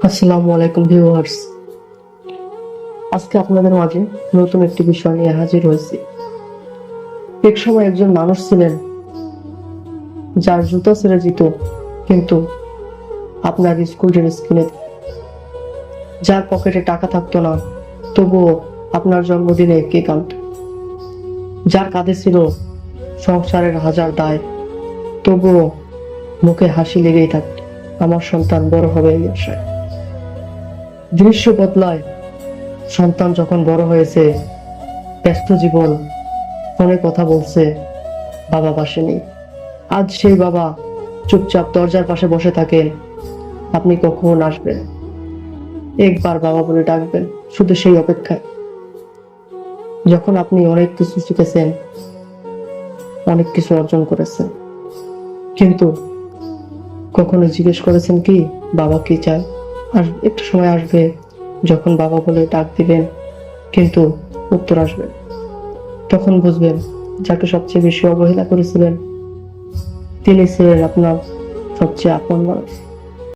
আসসালামু আলাইকুম ভিউয়ার্স, আজকে আপনাদের মাঝে নতুন একটি বিষয় নিয়ে হাজির হয়েছি। এক সময় একজন মানুষ ছিলেন যার জুতো ছেড়ে যেত, কিন্তু আপনার স্কুল ড্রেস কিনে দিত। যার পকেটে টাকা থাকতো না, তবুও আপনার জন্মদিনে কেক আনত। যার কাঁধে ছিল সংসারের হাজার দায়, তবুও মুখে হাসি লেগেই থাকত, আমার সন্তান বড় হবে এই আশায়। দৃশ্য বদলায়, সন্তান যখন বড় হয়েছে, ব্যস্ত জীবন, ফোনে কথা বলছে, বাবা পাশে নেই। আজ সেই বাবা চুপচাপ দরজার পাশে বসে থাকেন। আপনি কখন আসবেন, একবার বাবা বলে ডাকবেন, শুধু সেই অপেক্ষায়। যখন আপনি অনেক কিছু শিখেছেন, অনেক কিছু অর্জন করেছেন, কিন্তু কখনো জিজ্ঞেস করেছেন কি বাবা কি চায়? আর একটু সময় আসবে যখন বাবা বলে ডাক দিবেন, কিন্তু উত্তর আসবে, তখন বুঝবেন যাকে সবচেয়ে বেশি অবহেলা করেছিলেন তিনি ছিলেন আপনার সবচেয়ে আপন মানুষ।